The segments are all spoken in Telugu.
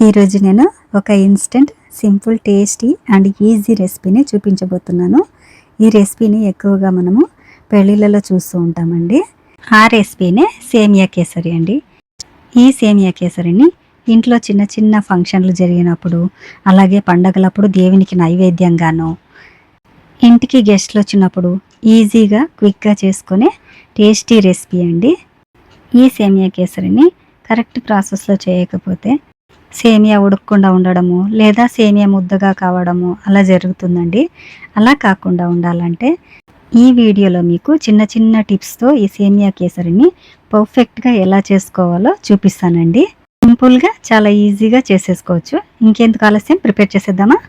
ఈరోజు నేను ఒక instant simple tasty and easy రెసిపీని చూపించబోతున్నాను. ఈ రెసిపీని ఎక్కువగా మనము పెళ్ళిళ్ళలో చూస్తూ ఉంటామండి. ఆ రెసిపీనే సేమియా కేసరి అండి. ఈ సేమియా కేసరిని ఇంట్లో చిన్న చిన్న ఫంక్షన్లు జరిగినప్పుడు, అలాగే పండగలప్పుడు దేవునికి నైవేద్యంగాను, ఇంటికి గెస్ట్లు వచ్చినప్పుడు ఈజీగా క్విక్గా చేసుకునే టేస్టీ రెసిపీ అండి. ఈ సేమియా కేసరిని కరెక్ట్ ప్రాసెస్లో చేయకపోతే సేమియా ఉడకకుండా ఉండడము, లేదా సేమియా ముద్దగా కావడము అలా జరుగుతుందండి. అలా కాకుండా ఉండాలంటే ఈ వీడియోలో మీకు చిన్న చిన్న టిప్స్తో ఈ సేమియా కేసరిని పర్ఫెక్ట్గా ఎలా చేసుకోవాలో చూపిస్తానండి. సింపుల్గా చాలా ఈజీగా చేసేసుకోవచ్చు. ఇంకెందుకు ఆలస్యం, ప్రిపేర్ చేసేద్దామా?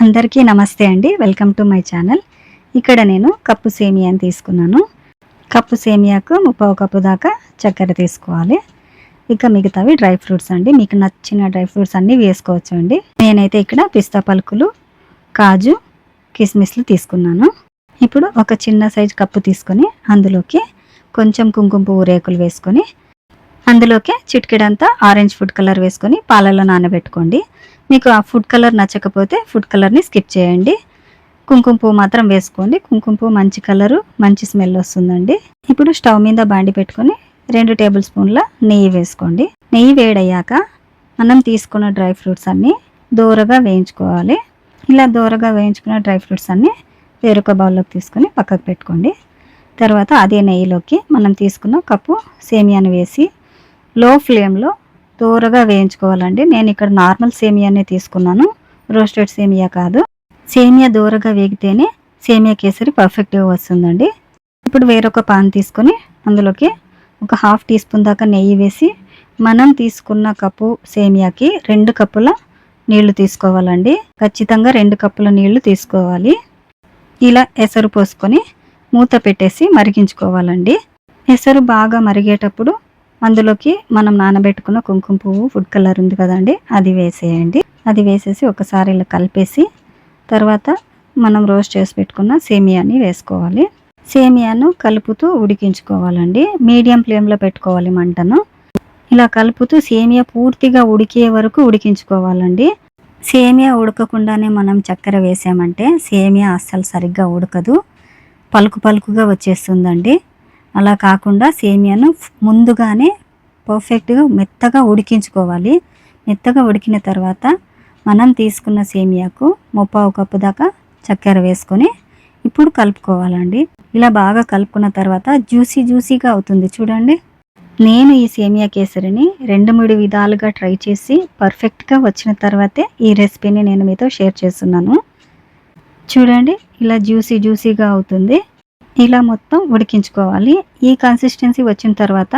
అందరికీ నమస్తే అండి. Welcome to my channel. ఇక్కడ నేను కప్పు సేమియాని తీసుకున్నాను. కప్పు సేమియాకు 3/4 కప్పు దాకా చక్కెర తీసుకోవాలి. ఇక మిగతావి డ్రై ఫ్రూట్స్ అండి. మీకు నచ్చిన డ్రై ఫ్రూట్స్ అన్నీ వేసుకోవచ్చు అండి. నేనైతే ఇక్కడ పిస్తా పలుకులు, కాజు, కిస్మిస్లు తీసుకున్నాను. ఇప్పుడు ఒక చిన్న సైజు కప్పు తీసుకొని అందులోకి కొంచెం కుంకుమ పువ్వు రేకులు వేసుకొని, అందులోకి చిటికెడంతా ఆరెంజ్ ఫుడ్ కలర్ వేసుకొని పాలలో నానబెట్టుకోండి. మీకు ఆ ఫుడ్ కలర్ నచ్చకపోతే ఫుడ్ కలర్ని స్కిప్ చేయండి. కుంకుమ పువ్వు మాత్రం వేసుకోండి. కుంకుమ పువ్వు మంచి కలరు, మంచి స్మెల్ వస్తుందండి. ఇప్పుడు స్టవ్ మీద బాండి పెట్టుకొని 2 టేబుల్ స్పూన్ల నెయ్యి వేసుకోండి. నెయ్యి వేడయ్యాక మనం తీసుకున్న డ్రై ఫ్రూట్స్ అన్నీ దోరగా వేయించుకోవాలి. ఇలా దోరగా వేయించుకున్న డ్రై ఫ్రూట్స్ అన్నీ వేరొక బౌల్లోకి తీసుకొని పక్కకు పెట్టుకోండి. తర్వాత అదే నెయ్యిలోకి మనం తీసుకున్న కప్పు సేమియాని వేసి లో ఫ్లేమ్లో దోరగా వేయించుకోవాలండి. నేను ఇక్కడ నార్మల్ సేమియానే తీసుకున్నాను, రోస్టెడ్ సేమియా కాదు. సేమియా దోరగా వేగితేనే సేమియా కేసరి పర్ఫెక్ట్గా వస్తుందండి. ఇప్పుడు వేరొక పాన్ తీసుకొని అందులోకి ఒక 1/2 టీ స్పూన్ దాకా నెయ్యి వేసి మనం తీసుకున్న కప్పు సేమియాకి 2 కప్పుల నీళ్లు తీసుకోవాలండి. ఖచ్చితంగా 2 కప్పుల నీళ్లు తీసుకోవాలి. ఇలా ఎసరు పోసుకొని మూత పెట్టేసి మరిగించుకోవాలండి. ఎసరు బాగా మరిగేటప్పుడు అందులోకి మనం నానబెట్టుకున్న కుంకుమ పువ్వు ఫుడ్ కలర్ ఉంది కదండి, అది వేసేయండి. అది వేసేసి ఒకసారి ఇలా కలిపేసి తర్వాత మనం రోస్ట్ చేసి పెట్టుకున్న సేమియాని వేసుకోవాలి. సేమియాను కలుపుతూ ఉడికించుకోవాలండి. మీడియం ఫ్లేమ్లో పెట్టుకోవాలి మంటను. ఇలా కలుపుతూ సేమియా పూర్తిగా ఉడికే వరకు ఉడికించుకోవాలండి. సేమియా ఉడకకుండానే మనం చక్కెర వేసామంటే సేమియా అస్సలు సరిగ్గా ఉడకదు, పలుకు పలుకుగా వచ్చేస్తుందండి. అలా కాకుండా సేమియాను ముందుగానే పర్ఫెక్ట్గా మెత్తగా ఉడికించుకోవాలి. మెత్తగా ఉడికిన తర్వాత మనం తీసుకున్న సేమియాకు 3/4 కప్పు దాకా చక్కెర వేసుకొని ఇప్పుడు కలుపుకోవాలండి. ఇలా బాగా కలుపుకున్న తర్వాత జ్యూసీగా అవుతుంది చూడండి. నేను ఈ సేమియా కేసరిని 2-3 విధాలుగా ట్రై చేసి పర్ఫెక్ట్గా వచ్చిన తర్వాతే ఈ రెసిపీని నేను మీతో షేర్ చేస్తున్నాను. చూడండి, ఇలా జ్యూసీగా అవుతుంది. ఇలా మొత్తం ఉడికించుకోవాలి. ఈ కన్సిస్టెన్సీ వచ్చిన తర్వాత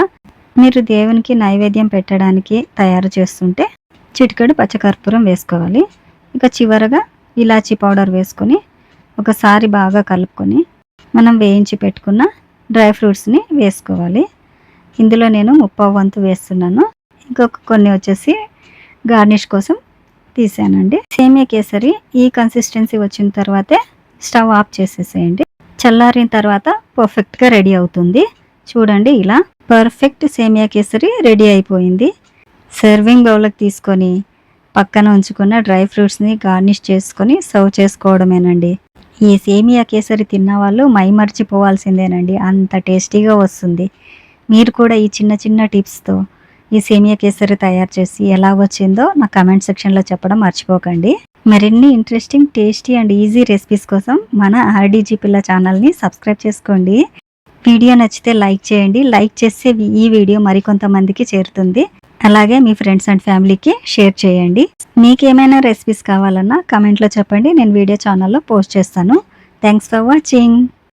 మీరు దేవునికి నైవేద్యం పెట్టడానికి తయారు చేస్తుంటే చిటికెడు పచ్చకర్పూరం వేసుకోవాలి. ఇక చివరగా ఇలాచీ పౌడర్ వేసుకొని ఒకసారి బాగా కలుపుకొని మనం వేయించి పెట్టుకున్న డ్రై ఫ్రూట్స్ని వేసుకోవాలి. ఇందులో నేను 3/4 వంతు వేస్తున్నాను. ఇంకొక కొన్ని వచ్చేసి గార్నిష్ కోసం తీసానండి. సేమియా కేసరి ఈ కన్సిస్టెన్సీ వచ్చిన తర్వాతే స్టవ్ ఆఫ్ చేసేసేయండి. చల్లారిన తర్వాత పర్ఫెక్ట్గా రెడీ అవుతుంది. చూడండి, ఇలా పర్ఫెక్ట్ సేమియా కేసరి రెడీ అయిపోయింది. సర్వింగ్ బౌల్కి తీసుకొని పక్కన ఉంచుకున్న డ్రై ఫ్రూట్స్ని గార్నిష్ చేసుకొని సర్వ్ చేసుకోవడమేనండి. ఈ సేమియా కేసరి తిన్న వాళ్ళు మైమర్చిపోవాల్సిందేనండి, అంత టేస్టీగా వస్తుంది. మీరు కూడా ఈ చిన్న చిన్న టిప్స్తో ఈ సేమియా కేసరి తయారు చేసి ఎలా వచ్చిందో నా కమెంట్ సెక్షన్లో చెప్పడం మర్చిపోకండి. మరిన్ని interesting, tasty and easy recipes కోసం మన ఆర్డీజీ పిల్ల ఛానల్ని సబ్స్క్రైబ్ చేసుకోండి. వీడియో నచ్చితే లైక్ చేయండి. లైక్ చేస్తే ఈ వీడియో మరికొంతమందికి చేరుతుంది. అలాగే మీ ఫ్రెండ్స్ అండ్ ఫ్యామిలీకి షేర్ చేయండి. మీకేమైనా రెసిపీస్ కావాలన్నా కమెంట్లో చెప్పండి, నేను వీడియో ఛానల్లో పోస్ట్ చేస్తాను. Thanks for watching.